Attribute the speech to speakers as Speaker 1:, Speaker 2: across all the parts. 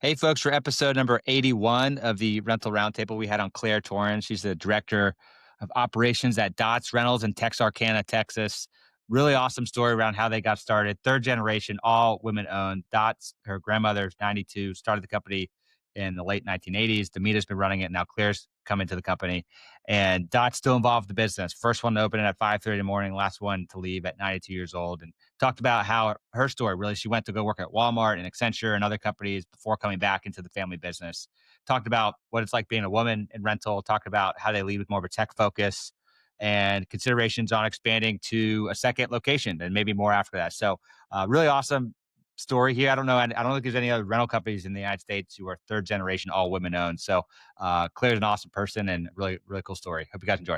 Speaker 1: Hey, folks, for episode number 81 of the Rental Roundtable, we had on Claire Torrans. She's the director of operations at Dots Rentals in Texarkana, Texas. Really awesome story around how they got started. Third generation, all women owned. Dots, her grandmother's 92, started the company in the late 1980s. Demita's been running it. Now Claire's come into the company. And Dot's still involved in the business. First one to open it at 5:30 in the morning, last one to leave at 92 years old. And talked about how her story really, she went to go work at Walmart and Accenture and other companies before coming back into the family business. Talked about what it's like being a woman in rental, talked about how they lead with more of a tech focus and considerations on expanding to a second location and maybe more after that. So, really awesome story here. I don't know. I don't think there's any other rental companies in the United States who are third generation, all women owned. So, Claire's an awesome person and really, really cool story. Hope you guys enjoy.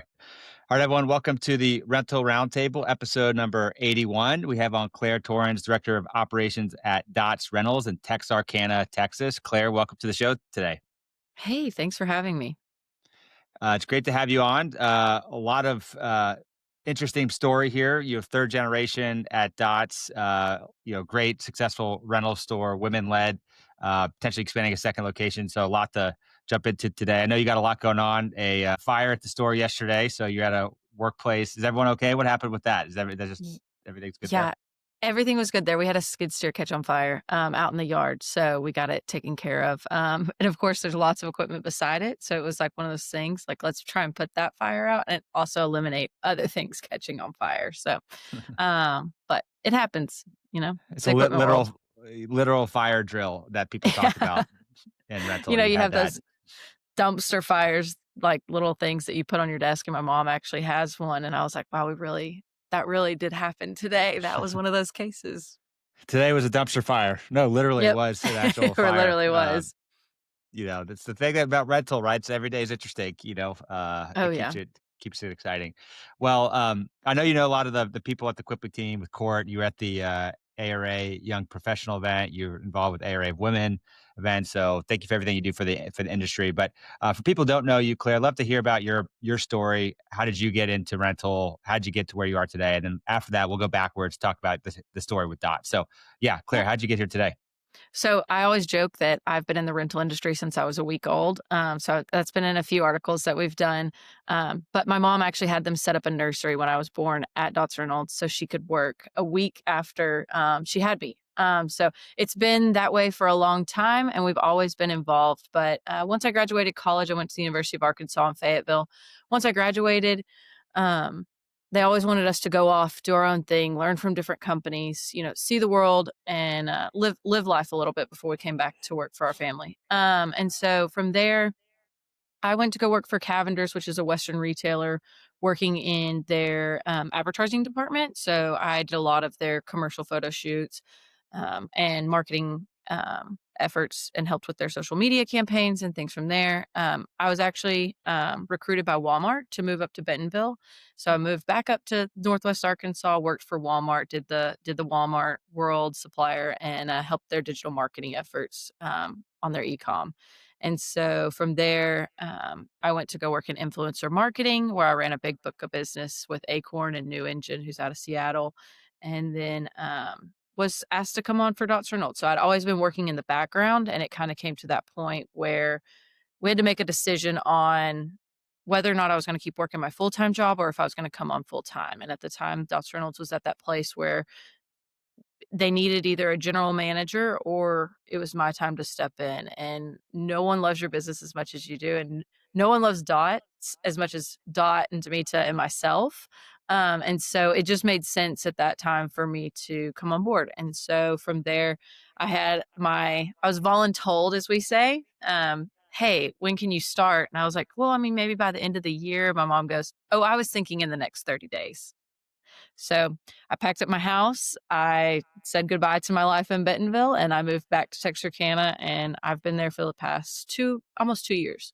Speaker 1: All right, everyone, welcome to the Rental Roundtable, episode number 81. We have on Claire Torrans, Director of Operations at Dots Rentals in Texarkana, Texas. Claire, welcome to the show today.
Speaker 2: Hey, thanks for having me.
Speaker 1: It's great to have you on. A lot of interesting story here. You have third generation at Dots, great, successful rental store, women led, potentially expanding a second location. So a lot to jump into today. I know you got a lot going on. A fire at the store yesterday. So you're at a workplace. Is everyone okay? What happened with that?
Speaker 2: Y
Speaker 1: Everything's good there?
Speaker 2: Yeah, everything was good there. We had a skid steer catch on fire, out in the yard, so we got it taken care of, and of course, there's lots of equipment beside it, so it was like one of those things, like, let's try and put that fire out and also eliminate other things catching on fire, so, but it happens, it's
Speaker 1: It's
Speaker 2: the
Speaker 1: a
Speaker 2: equipment world.
Speaker 1: literal fire drill that people talk
Speaker 2: Yeah.
Speaker 1: about in rental. You
Speaker 2: You
Speaker 1: had
Speaker 2: have
Speaker 1: that.
Speaker 2: those dumpster fires, like, little things that you put on your desk, and my mom actually has one, and I was like, "Wow, that really did happen today." That was one of those cases.
Speaker 1: Today was a dumpster fire. No, literally, it
Speaker 2: Yep.
Speaker 1: was an actual
Speaker 2: It
Speaker 1: fire.
Speaker 2: literally was.
Speaker 1: That's the thing about rental, right? So every day is interesting.
Speaker 2: Oh,
Speaker 1: It
Speaker 2: yeah.
Speaker 1: keeps it exciting. Well, I know you know a lot of the people at the Quipli team with Court. You were at the ARA Young Professional event. You're involved with ARA of Women event. So thank you for everything you do for the industry. But for people who don't know you, Claire, I'd love to hear about your story. How did you get into rental? How did you get to where you are today? And then after that, we'll go backwards, talk about the story with Dot. So yeah,
Speaker 2: Yeah.
Speaker 1: Claire, how'd you get here today?
Speaker 2: So I always joke that I've been in the rental industry since I was a week old. So that's been in a few articles that we've done. But my mom actually had them set up a nursery when I was born at Dots Reynolds so she could work a week after she had me. So it's been that way for a long time and we've always been involved. But once I graduated college, I went to the University of Arkansas in Fayetteville. Once I graduated, um, they always wanted us to go off, do our own thing, learn from different companies, see the world and live life a little bit before we came back to work for our family. And so from there, I went to go work for Cavender's, which is a Western retailer, working in their advertising department. So I did a lot of their commercial photo shoots and marketing efforts and helped with their social media campaigns and things from there. I was actually recruited by Walmart to move up to Bentonville. So I moved back up to Northwest Arkansas, worked for Walmart, did the Walmart World Supplier, and helped their digital marketing efforts on their e-com. And so from there, I went to go work in influencer marketing, where I ran a big book of business with Acorn and New Engine, who's out of Seattle. And then was asked to come on for Dots Reynolds. So I'd always been working in the background, and it kind of came to that point where we had to make a decision on whether or not I was going to keep working my full time job or if I was going to come on full time. And at the time, Dots Reynolds was at that place where they needed either a general manager or it was my time to step in. And no one loves your business as much as you do. And no one loves Dots as much as Dot and Demita and myself. And so it just made sense at that time for me to come on board. And so from there, I was voluntold, as we say, hey, when can you start? And I was like, well, I mean, maybe by the end of the year. My mom goes, oh, I was thinking in the next 30 days. So I packed up my house. I said goodbye to my life in Bentonville and I moved back to Texarkana and I've been there for the past almost 2 years,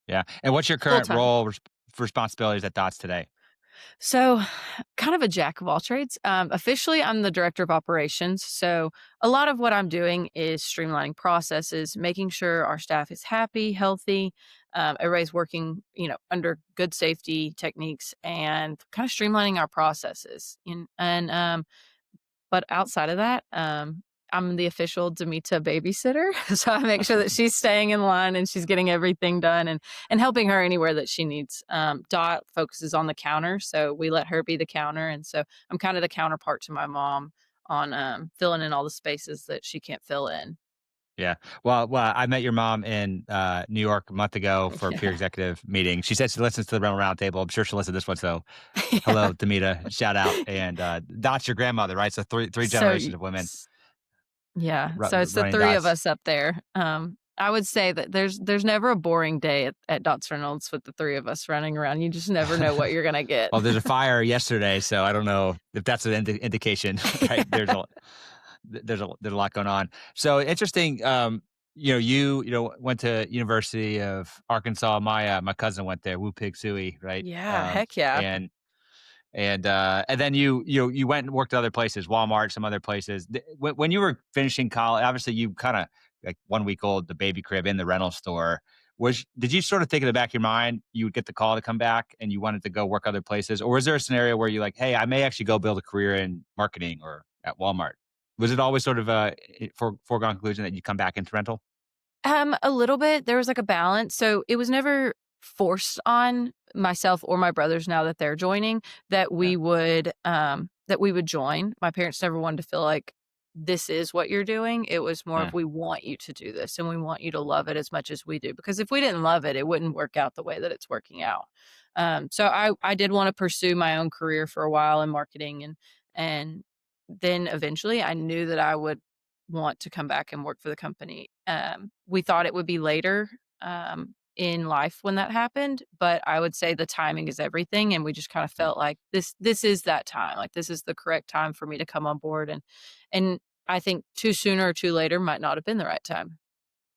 Speaker 1: Yeah. And what's your
Speaker 2: full
Speaker 1: current
Speaker 2: time.
Speaker 1: role, responsibilities at Dots today?
Speaker 2: So kind of a jack of all trades. Officially, I'm the director of operations. So a lot of what I'm doing is streamlining processes, making sure our staff is happy, healthy, everybody's working, under good safety techniques and kind of streamlining our processes. But outside of that, I'm the official Demita babysitter, so I make sure that she's staying in line and she's getting everything done and helping her anywhere that she needs. Dot focuses on the counter, so we let her be the counter, and so I'm kind of the counterpart to my mom on, filling in all the spaces that she can't fill in.
Speaker 1: Yeah. Well, I met your mom in, New York a month ago for a peer
Speaker 2: Yeah.
Speaker 1: executive meeting. She said she listens to the Rental Roundtable. I'm sure she'll listen to this one, so
Speaker 2: Yeah.
Speaker 1: hello, Demita, shout out, and, Dot's your grandmother, right? So three
Speaker 2: So,
Speaker 1: generations of women
Speaker 2: yeah, so it's the
Speaker 1: running
Speaker 2: 3 of
Speaker 1: Dots.
Speaker 2: us up there. I would say that there's never a boring day at Dots Reynolds with the 3 of us running around. You just never know what you're gonna get.
Speaker 1: Well, there's a fire yesterday, so I don't know if that's an indication, right? There's a lot going on. So interesting. Went to University of Arkansas. My cousin went there. Woo Pig Sooie, right?
Speaker 2: Yeah, heck yeah.
Speaker 1: And then you went and worked at other places, Walmart, some other places. When you were finishing college, obviously you kind of like 1 week old, the baby crib in the rental store. Did you sort of think in the back of your mind you would get the call to come back and you wanted to go work other places, or was there a scenario where you're like, hey, I may actually go build a career in marketing or at Walmart? Was it always sort of a foregone conclusion that you come back into rental?
Speaker 2: A little bit. There was, like, a balance, so it was never forced on myself or my brothers now that they're joining
Speaker 1: Yeah.
Speaker 2: that we would join. My parents never wanted to feel like, "This is what you're doing." It was more of,
Speaker 1: Yeah.
Speaker 2: "We want you to do this, and we want you to love it as much as we do," because if we didn't love it, it wouldn't work out the way that it's working out. So I did wanna pursue my own career for a while in marketing, and then eventually I knew that I would want to come back and work for the company. We thought it would be later, in life when that happened, but I would say the timing is everything, and we just kind of
Speaker 1: Yeah.
Speaker 2: felt like this is that time, like, this is the correct time for me to come on board, and I think too sooner or too later might not have been the right time.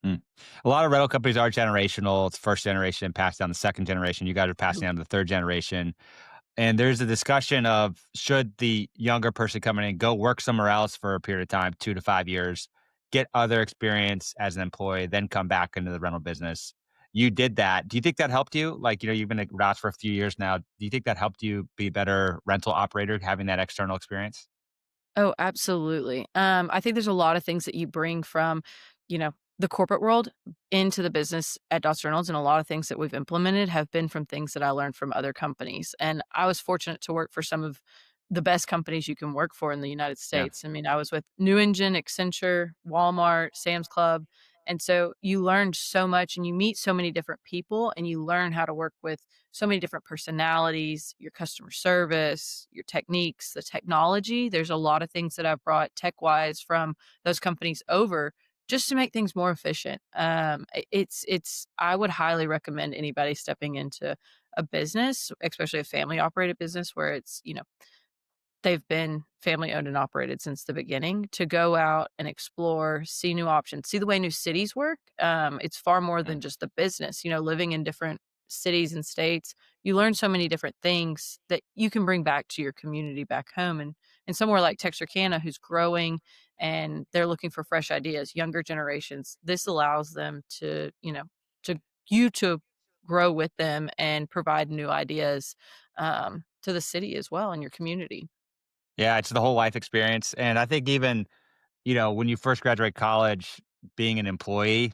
Speaker 1: Mm. A lot of rental companies are generational. It's first generation, passed down the second generation. You guys are passing
Speaker 2: Ooh.
Speaker 1: down to the third generation. And there's a discussion of should the younger person coming in go work somewhere else for a period of time, 2 to 5 years, get other experience as an employee, then come back into the rental business. You did that. Do you think that helped you? Like, you've been at routes for a few years now. Do you think that helped you be a better rental operator, having that external experience?
Speaker 2: Oh, absolutely. I think there's a lot of things that you bring from, the corporate world into the business at Dodge Reynolds, and a lot of things that we've implemented have been from things that I learned from other companies. And I was fortunate to work for some of the best companies you can work for in the United
Speaker 1: Yeah.
Speaker 2: States. I mean, I was with New Engine, Accenture, Walmart, Sam's Club. And so you learned so much and you meet so many different people and you learn how to work with so many different personalities, your customer service, your techniques, the technology. There's a lot of things that I've brought tech wise from those companies over just to make things more efficient. I would highly recommend anybody stepping into a business, especially a family operated business where they've been family owned and operated since the beginning, to go out and explore, see new options, see the way new cities work. It's far more
Speaker 1: Yeah.
Speaker 2: than just the business, living in different cities and states, you learn so many different things that you can bring back to your community back home. And somewhere like Texarkana, who's growing and they're looking for fresh ideas, younger generations, this allows them to you to grow with them and provide new ideas to the city as well in your community.
Speaker 1: Yeah, it's the whole life experience. And I think even, when you first graduate college, being an employee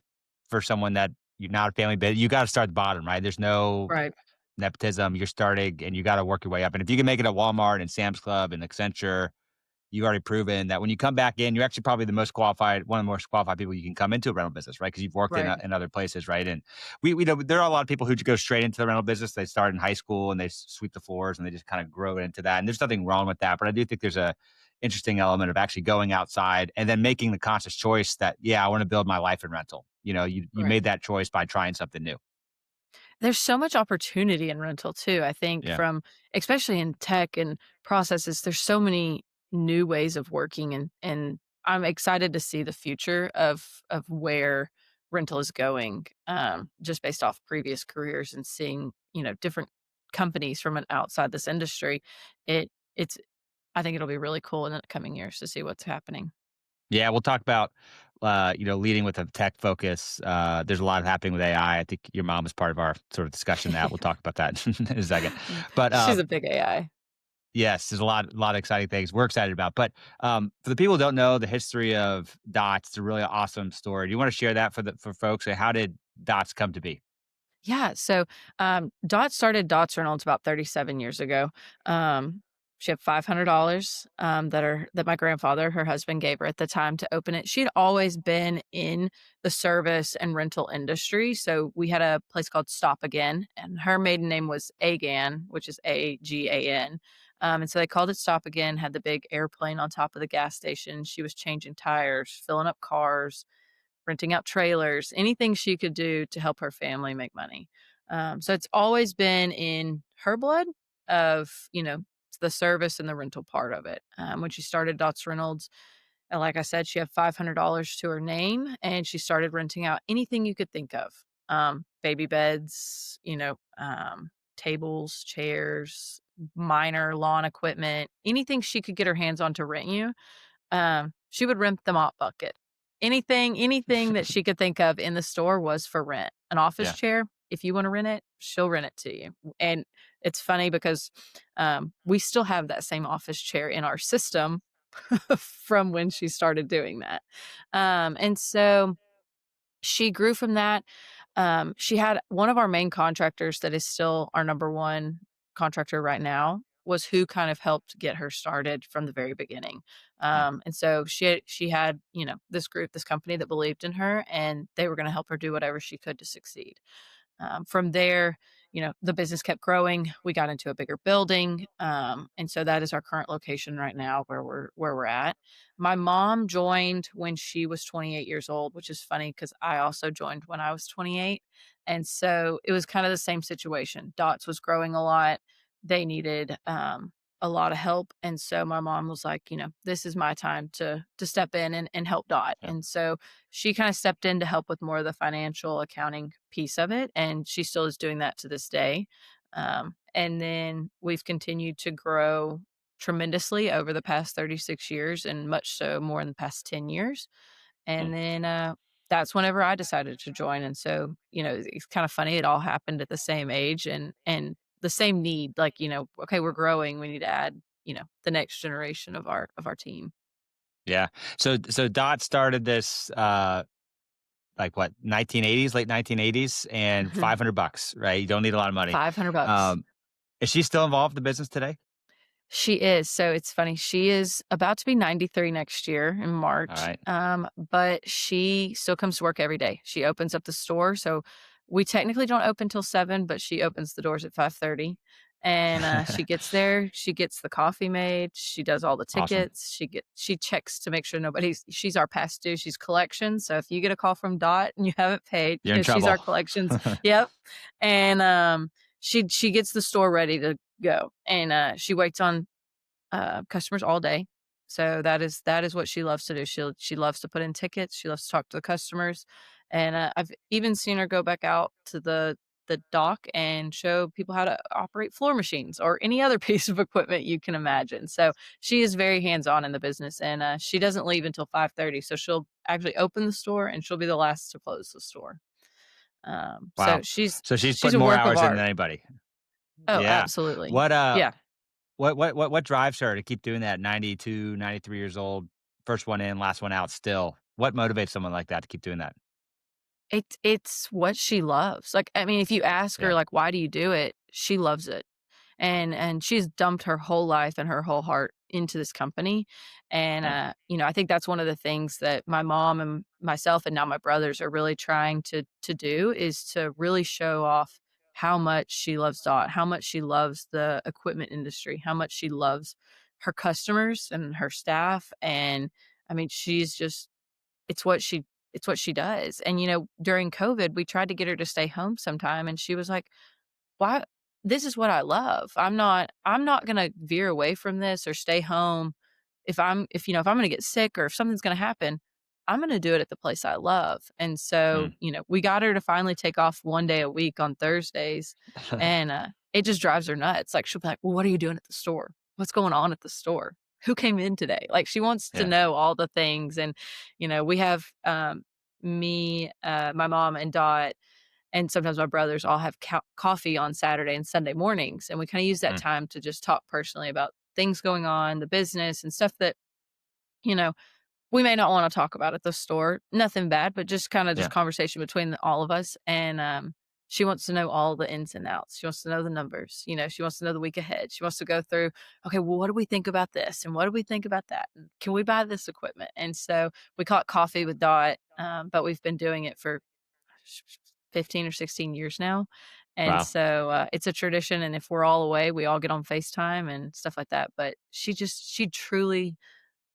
Speaker 1: for someone that you're not a family bit, you got to start at the bottom, right? There's no
Speaker 2: Right,
Speaker 1: nepotism. You're starting and you got to work your way up. And if you can make it at Walmart and Sam's Club and Accenture, you already proven that when you come back in, you're actually probably the most qualified, one of the most qualified people you can come into a rental business, right? Because you've worked
Speaker 2: right,
Speaker 1: in other places, right? And we know there are a lot of people who go straight into the rental business. They start in high school and they sweep the floors and they just kind of grow into that. And there's nothing wrong with that, but I do think there's a interesting element of actually going outside and then making the conscious choice that, yeah, I want to build my life in rental. You
Speaker 2: right.
Speaker 1: made that choice by trying something new.
Speaker 2: There's so much opportunity in rental too, I think
Speaker 1: Yeah.
Speaker 2: from especially in tech and processes, there's so many new ways of working and I'm excited to see the future of where rental is going, just based off previous careers and seeing, different companies from an outside this industry. It's I think it'll be really cool in the coming years to see what's happening.
Speaker 1: Yeah, we'll talk about, leading with a tech focus. There's a lot happening with AI. I think your mom is part of our sort of discussion that we'll talk about that in a second. But
Speaker 2: She's a big AI.
Speaker 1: Yes, there's a lot of exciting things we're excited about. But for the people who don't know the history of Dots, it's a really awesome story. Do you want to share that for folks? How did Dots come to be?
Speaker 2: Yeah, so, Dot started Dots Reynolds about 37 years ago. Um, she had $500, that my grandfather, her husband, gave her at the time to open it. She'd always been in the service and rental industry, so we had a place called Stop Again, and her maiden name was Agan, which is Agan, and so they called it Stop Again, had the big airplane on top of the gas station. She was changing tires, filling up cars, renting out trailers, anything she could do to help her family make money. So it's always been in her blood of, the service and the rental part of it. When she started Dots Reynolds, like I said, she had $500 to her name and she started renting out anything you could think of. Baby beds, tables, chairs, minor lawn equipment, anything she could get her hands on to rent you. She would rent the mop bucket. Anything that she could think of in the store was for rent. An office
Speaker 1: Yeah,
Speaker 2: chair, if you wanna rent it, she'll rent it to you. And it's funny because, we still have that same office chair in our system from when she started doing that. And so she grew from that. She had one of our main contractors that is still our number 1 contractor right now, was who kind of helped get her started from the very beginning.
Speaker 1: mm,
Speaker 2: And so she had, this group, this company that believed in her, and they were gonna help her do whatever she could to succeed. From there, the business kept growing. We got into a bigger building, and so that is our current location right now where we're at. My mom joined when she was 28 years old, which is funny because I also joined when I was 28, and so it was kind of the same situation. Dots was growing a lot. They needed a lot of help, and so my mom was like, this is my time to step in and help Dot,
Speaker 1: yeah,
Speaker 2: and so she kinda stepped in to help with more of the financial accounting piece of it, and she still is doing that to this day. And then we've continued to grow tremendously over the past 36 years and much so more in the past 10 years.
Speaker 1: mm,
Speaker 2: And then, that's whenever I decided to join, and so, it's kinda funny, it all happened at the same age and the same need, like, "Okay, we're growing, we need to add, the next generation of our team."
Speaker 1: yeah. So Dot started this like what 1980s, late 1980s, and $500, right? You don't need a lot of money.
Speaker 2: 500 bucks.
Speaker 1: Um, is she still involved in the business today?
Speaker 2: She is, so it's funny, she is about to be 93 next year in
Speaker 1: All
Speaker 2: March,
Speaker 1: right.
Speaker 2: but she still comes to work every day. She opens up the store, so we technically don't open till 7, but she opens the doors at 5:30, and, she gets there, she gets the coffee made, she does all the
Speaker 1: Awesome.
Speaker 2: tickets, she checks to make sure she's our past due, she's collections, so if you get a call from Dot and you haven't paid,
Speaker 1: You're in
Speaker 2: she's our
Speaker 1: trouble.
Speaker 2: collections. Yep, and, she gets the store ready to go, and, she waits on customers all day. So that is what she loves to do. She loves to put in tickets. She loves to talk to the customers, and I've even seen her go back out to the dock and show people how to operate floor machines or any other piece of equipment you can imagine. So she is very hands on in the business, and she doesn't leave until 5:30. So she'll actually open the store and she'll be the last to close the store. So
Speaker 1: Wow.
Speaker 2: she's
Speaker 1: So she's
Speaker 2: she's
Speaker 1: putting
Speaker 2: a
Speaker 1: more
Speaker 2: work of
Speaker 1: hours in
Speaker 2: art.
Speaker 1: than anybody.
Speaker 2: Oh,
Speaker 1: Yeah.
Speaker 2: absolutely.
Speaker 1: What
Speaker 2: Yeah.
Speaker 1: what drives her to keep doing that? 92, 93 years old, first one in, last one out still. What motivates someone like that to keep doing that?
Speaker 2: It's what she loves. Like, I mean, if you ask her,
Speaker 1: Yeah.
Speaker 2: like, "Why do you do it?" She loves it. And she's dumped her whole life and her whole heart into this company, and,
Speaker 1: Yeah.
Speaker 2: I think that's one of the things that my mom and myself and now my brothers are really trying to do is to really show off how much she loves Dot, how much she loves the equipment industry, how much she loves her customers and her staff, and, I mean, she's just it's what she it's what she does, and, during COVID, we tried to get her to stay home sometime, and she was like, "Why this is what I love. I'm not gonna veer away from this or stay home. If I'm gonna get sick or if something's gonna happen, I'm gonna do it at the place I love." And so,
Speaker 1: Mm.
Speaker 2: we got her to finally take off 1 day a week on Thursdays, and, it just drives her nuts. Like, she'll be like, "Well, what are you doing at the store? What's going on at the store? Who came in today?" Like, she wants to
Speaker 1: Yeah.
Speaker 2: know all the things, and, we have, me, my mom, and Dot and sometimes my brothers all have coffee on Saturday and Sunday mornings, and we kinda use that
Speaker 1: Mm.
Speaker 2: time to just talk personally about things going on, the business and stuff that, you know, we may not wanna talk about at the store. Nothing bad, but just kinda just
Speaker 1: Yeah.
Speaker 2: conversation between all of us, and, she wants to know all the ins and outs. She wants to know the numbers, she wants to know the week ahead. She wants to go through, "Okay, well, what do we think about this, and what do we think about that, and can we buy this equipment?" And so, we call it Coffee with Dot, but we've been doing it for 15 or 16 years now, and
Speaker 1: Wow.
Speaker 2: so, it's a tradition, and if we're all away, we all get on FaceTime and stuff like that, but she truly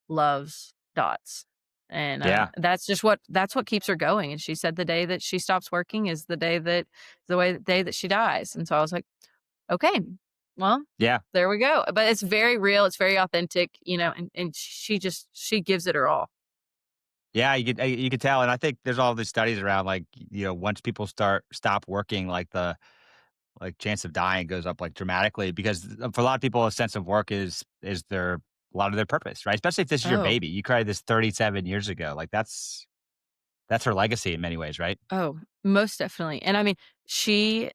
Speaker 2: loves dots. And,
Speaker 1: Yeah.
Speaker 2: that's what keeps her going, and she said the day that she stops working is the day that she dies, and so I was like, "Okay, well,
Speaker 1: Yeah.
Speaker 2: there we go." But it's very real, it's very authentic, and she gives it her all.
Speaker 1: Yeah, you could tell, and I think there's all these studies around, like, once people stop working, like, the chance of dying goes up, like, dramatically because, for a lot of people, a sense of work is their a lot of their purpose, right? Especially if this is your
Speaker 2: Oh.
Speaker 1: baby. You created this 37 years ago, like, that's her legacy in many ways, right?
Speaker 2: Oh, most definitely, and I mean, she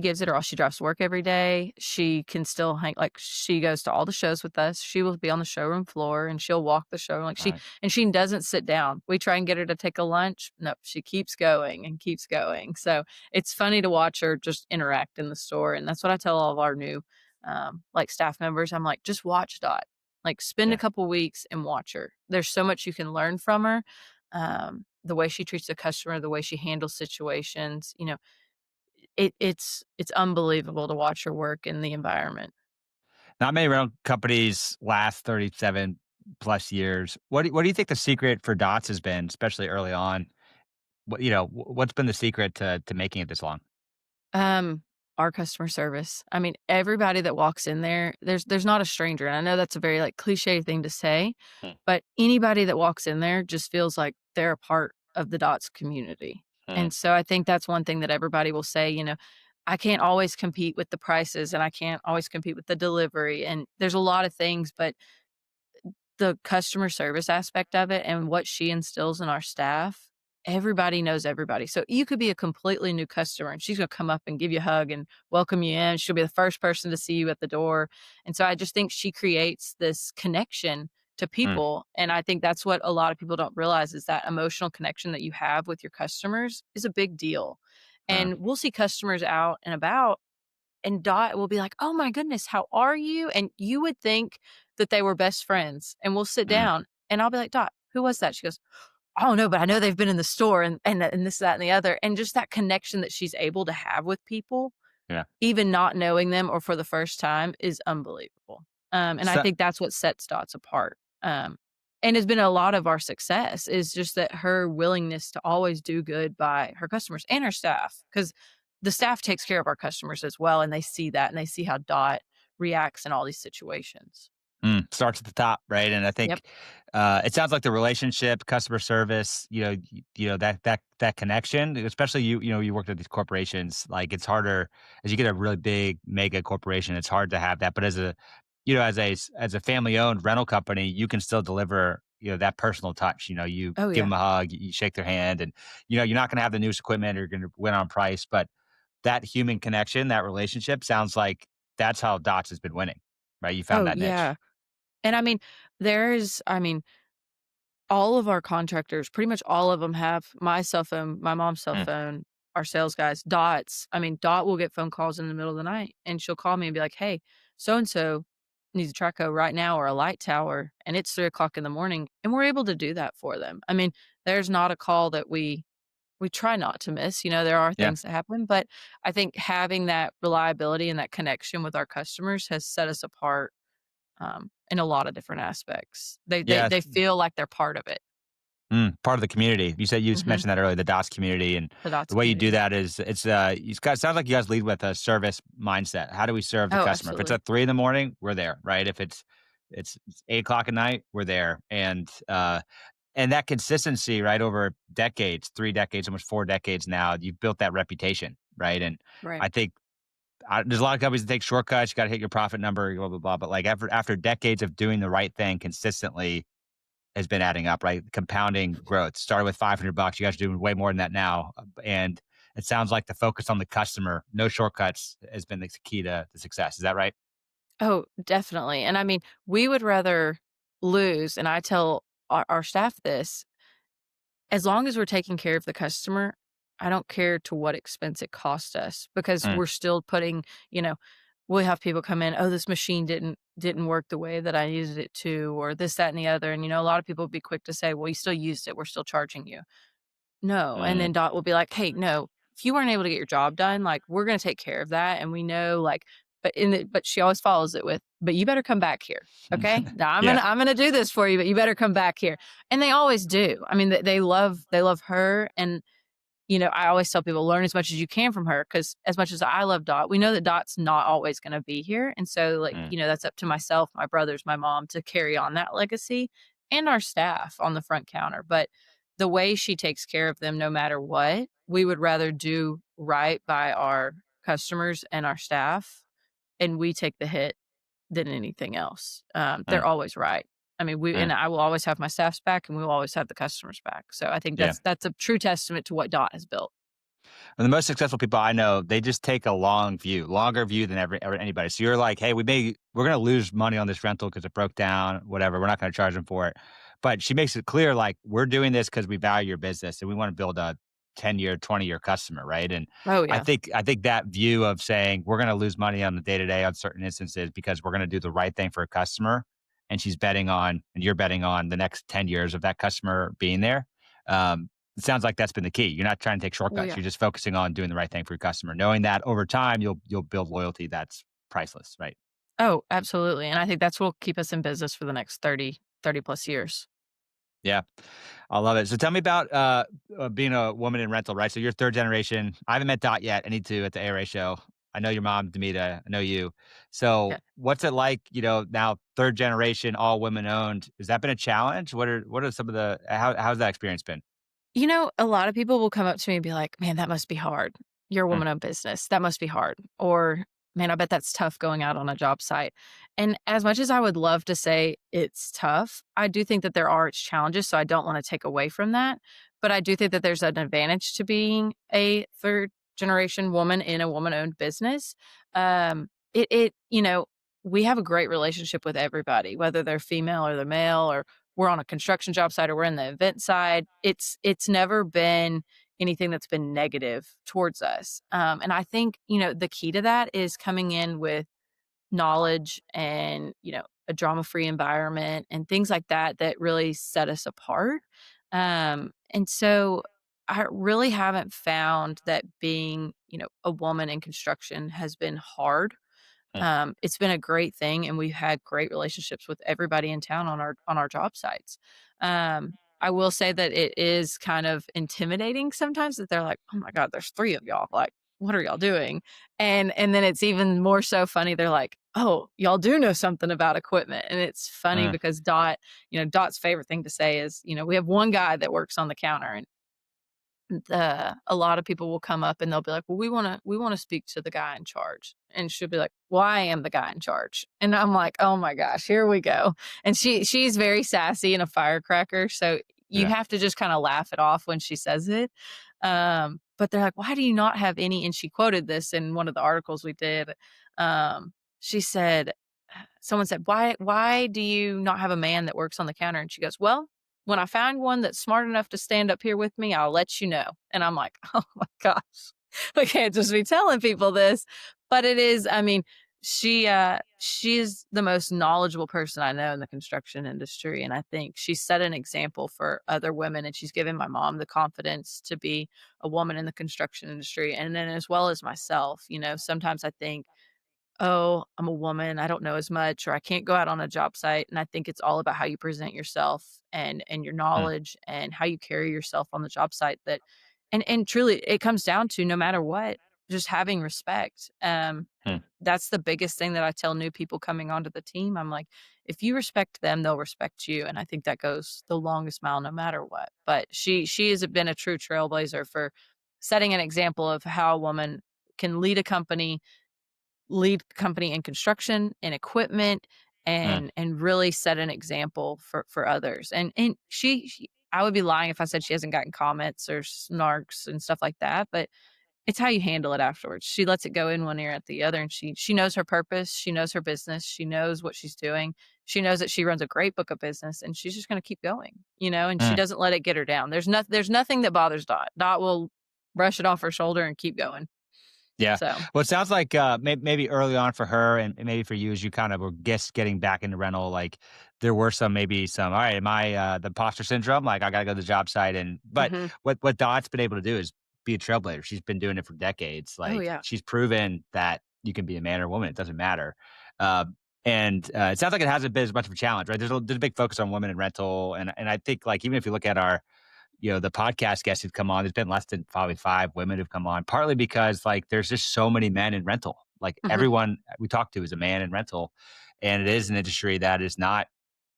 Speaker 2: gives it her all. She drives to work every day. She can still she goes to all the shows with us. She will be on the showroom floor, and she'll walk the show,
Speaker 1: Right.
Speaker 2: she doesn't sit down. We try and get her to take a lunch. Nope, she keeps going and keeps going. So, it's funny to watch her just interact in the store, and that's what I tell all of our new, staff members. I'm like, "Just watch Dot. Like, spend a
Speaker 1: Yeah.
Speaker 2: couple weeks and watch her. There's so much you can learn from her." The way she treats the customer, the way she handles situations, it's unbelievable to watch her work in the environment.
Speaker 1: Not many rental companies last 37 plus years. What do you think the secret for Dots has been, especially early on? What's been the secret to making it this long?
Speaker 2: Um, our customer service. I mean, everybody that walks in there, there's not a stranger, and I know that's a very, cliche thing to say,
Speaker 1: Hmm.
Speaker 2: but anybody that walks in there just feels like they're a part of the Dots community,
Speaker 1: Hmm.
Speaker 2: and so I think that's one thing that everybody will say, "I can't always compete with the prices, and I can't always compete with the delivery," and there's a lot of things, but the customer service aspect of it and what she instills in our staff, everybody knows everybody. So you could be a completely new customer and she's gonna come up and give you a hug and welcome you in. She'll be the first person to see you at the door. And so I just think she creates this connection to
Speaker 1: Hmm.
Speaker 2: people. And I think that's what a lot of people don't realize is that emotional connection that you have with your customers is a big deal.
Speaker 1: Uh,
Speaker 2: And we'll see customers out and about and Dot will be like, "Oh my goodness, how are you?" And you would think that they were best friends, and we'll sit
Speaker 1: mm,
Speaker 2: down, and I'll be like, "Dot, who was that?" She goes, "I don't know, but I know they've been in the store and this, that, and the other." And just that connection that she's able to have with people,
Speaker 1: yeah.
Speaker 2: even not knowing them or for the first time, is unbelievable. And I
Speaker 1: So,
Speaker 2: think that's what sets Dots apart. And has been a lot of our success is just that her willingness to always do good by her customers and her staff, because the staff takes care of our customers as well, and they see that, and they see how Dot reacts in all these situations.
Speaker 1: starts at the top, right? And I
Speaker 2: Yep.
Speaker 1: think it sounds like the relationship, customer service, that connection, especially you worked at these corporations. Like it's harder as you get a really big mega corporation. It's hard to have that, but as a family owned rental company, you can still deliver that personal touch. You
Speaker 2: Oh,
Speaker 1: give
Speaker 2: yeah.
Speaker 1: them a hug, you shake their hand, and you're not going to have the newest equipment or you're going to win on price, but that human connection, that relationship sounds like that's how Dots has been winning, right? You found
Speaker 2: Oh,
Speaker 1: that niche.
Speaker 2: yeah. And I mean, all of our contractors, pretty much all of them have my cell phone, my mom's cell
Speaker 1: Mm,
Speaker 2: phone, our sales guys, Dot's. I mean, Dot will get phone calls in the middle of the night, and she'll call me and be like, "Hey, so and so needs a Traco right now or a light tower," and it's 3 o'clock in the morning, and we're able to do that for them. I mean, there's not a call that we try not to miss. There are
Speaker 1: yeah.
Speaker 2: things that happen, but I think having that reliability and that connection with our customers has set us apart, in a lot of different aspects.
Speaker 1: Yeah.
Speaker 2: They feel like they're part of it.
Speaker 1: Part of the community. You said you just
Speaker 2: Mhm.
Speaker 1: mentioned that earlier, the DOS community, and
Speaker 2: The Dots
Speaker 1: the way you do
Speaker 2: community.
Speaker 1: that is you guys sounds like you guys lead with a service mindset. How do we serve the
Speaker 2: Oh,
Speaker 1: customer? If it's
Speaker 2: absolutely.
Speaker 1: at 3 in the morning, we're there, right? If it's 8 o'clock at night, we're there. And that consistency, right, over decades, 3 decades, almost 4 decades now, you've built that reputation, right? And
Speaker 2: Right.
Speaker 1: I think there's a lot of companies that take shortcuts. You got to hit your profit number, blah blah blah. But like after decades of doing the right thing consistently, has been adding up, right? Compounding growth. Started with $500. You guys are doing way more than that now. And it sounds like the focus on the customer, no shortcuts, has been the key to the success. Is that right?
Speaker 2: Oh, definitely, and I mean, we would rather lose, and I tell our staff this, as long as we're taking care of the customer, I don't care to what expense it cost us because
Speaker 1: Mm,
Speaker 2: we're still putting, you know, we'll have people come in, "Oh, this machine didn't work the way that I needed it to," or this, that, and the other, and, a lot of people would be quick to say, "Well, you still used it, we're still charging you." No, and
Speaker 1: mm,
Speaker 2: then Dot will be like, "Hey, no, if you weren't able to get your job done, like, we're gonna take care of that, and we know, like," but she always follows it with, "But you better come back here, okay? Now
Speaker 1: yeah.
Speaker 2: I'm gonna do this for you, but you better come back here." And they always do. I mean, they love her, and I always tell people, learn as much as you can from her because as much as I love Dot, we know that Dot's not always going to be here. And so, like,
Speaker 1: Mm,
Speaker 2: that's up to myself, my brothers, my mom to carry on that legacy and our staff on the front counter. But the way she takes care of them, no matter what, we would rather do right by our customers and our staff, and we take the hit than anything else.
Speaker 1: mm,
Speaker 2: They're always right. I mean,
Speaker 1: mm,
Speaker 2: I will always have my staff's back, and we will always have the customers back. So I think
Speaker 1: yeah.
Speaker 2: that's a true testament to what Dot has built.
Speaker 1: And the most successful people I know, they just take a long view, longer view than anybody. So you're like, hey, we're going to lose money on this rental because it broke down, whatever. We're not going to charge them for it. But she makes it clear, like, we're doing this because we value your business and we want to build a 10-year, 20-year customer, right? And
Speaker 2: Oh, yeah.
Speaker 1: I think that view of saying we're going to lose money on the day to day on certain instances because we're going to do the right thing for a customer, and she's betting on, and you're betting on the next 10 years of that customer being there. It sounds like that's been the key. You're not trying to take
Speaker 2: Well,
Speaker 1: shortcuts.
Speaker 2: yeah.
Speaker 1: You're just focusing on doing the right thing for your customer, knowing that over time you'll build loyalty that's priceless, right?
Speaker 2: Oh, absolutely, and I think that's what'll keep us in business for the next 30 plus years.
Speaker 1: Yeah, I love it. So tell me about being a woman in rental, right? So you're third generation. I haven't met Dot yet. I need to at the ARA show. I know your mom, Demita. I know you. So
Speaker 2: Yeah.
Speaker 1: what's it like? Now third generation, all women owned. Has that been a challenge? What are some of the how's that experience been?
Speaker 2: A lot of people will come up to me and be like, "Man, that must be hard. You're a
Speaker 1: Mm,
Speaker 2: woman-owned business. That must be hard." Or, "Man, I bet that's tough going out on a job site." And as much as I would love to say it's tough, I do think that there are its challenges, so I don't wanna take away from that. But I do think that there's an advantage to being a third generation woman in a woman-owned business. We have a great relationship with everybody, whether they're female or they're male or we're on a construction job site or we're in the event side. It's never been anything that's been negative towards us. And I think, the key to that is coming in with knowledge and, a drama-free environment and things like that that really set us apart. And so I really haven't found that being, a woman in construction has been hard.
Speaker 1: mm,
Speaker 2: It's been a great thing, and we've had great relationships with everybody in town on our job sites. I will say that it is kind of intimidating sometimes that they're like, "Oh my god, there's 3 of y'all, like, what are y'all doing?" And then it's even more so funny, they're like, "Oh, y'all do know something about equipment," and it's funny
Speaker 1: mm,
Speaker 2: because Dot's favorite thing to say is, we have one guy that works on the counter, and a lot of people will come up and they'll be like, "Well, we wanna speak to the guy in charge." And she'll be like, "Well, I am the guy in charge." And I'm like, "Oh my gosh, here we go." And she's very sassy and a firecracker, so you
Speaker 1: yeah.
Speaker 2: have to just kinda laugh it off when she says it. But they're like, "Why do you not have any?" And she quoted this in one of the articles we did. She said, someone said, "Why do you not have a man that works on the counter?" And she goes, "Well, when I find one that's smart enough to stand up here with me, I'll let you know." And I'm like, "Oh my gosh. We can't just be telling people this." But it is, I mean, she's the most knowledgeable person I know in the construction industry, and I think she set an example for other women, and she's given my mom the confidence to be a woman in the construction industry, and then as well as myself, sometimes I think, "Oh, I'm a woman, I don't know as much," or "I can't go out on a job site," and I think it's all about how you present yourself and your
Speaker 1: Mm,
Speaker 2: knowledge and how you carry yourself on the job site that and truly, it comes down to no matter what, just having respect.
Speaker 1: mm,
Speaker 2: That's the biggest thing that I tell new people coming onto the team. I'm like, "If you respect them, they'll respect you," and I think that goes the longest mile no matter what. But she has been a true trailblazer for setting an example of how a woman can lead company in construction and equipment
Speaker 1: mm.
Speaker 2: and really set an example for others. And she I would be lying if I said she hasn't gotten comments or snarks and stuff like that, but It's how you handle it afterwards. She lets it go in one ear at the other, and she knows her purpose, she knows her business, she knows what she's doing. She knows that she runs a great book of business, and she's just gonna keep going, and she
Speaker 1: Mm.
Speaker 2: doesn't let it get her down. There's nothing that bothers Dot. Dot will brush it off her shoulder and keep going.
Speaker 1: Yeah.
Speaker 2: So
Speaker 1: Well, it sounds like maybe early on for her and maybe for you as you kind of were just getting back into rental, like there were maybe some, all right, am I the imposter syndrome? Like I got to go to the job site. But
Speaker 2: mhm.
Speaker 1: what Dot's been able to do is be a trailblazer. She's been doing it for decades.
Speaker 2: Oh,
Speaker 1: Like
Speaker 2: yeah.
Speaker 1: she's proven that you can be a man or woman. It doesn't matter. Uh, and it sounds like it hasn't been as much of a challenge, right? There's a big focus on women in rental. And I think like, even if you look at our, the podcast guests who've come on, there's been less than probably 5 women who've come on, partly because, like, there's just so many men in rental. Like,
Speaker 2: Mhm.
Speaker 1: everyone we talk to is a man in rental, and it is an industry that is not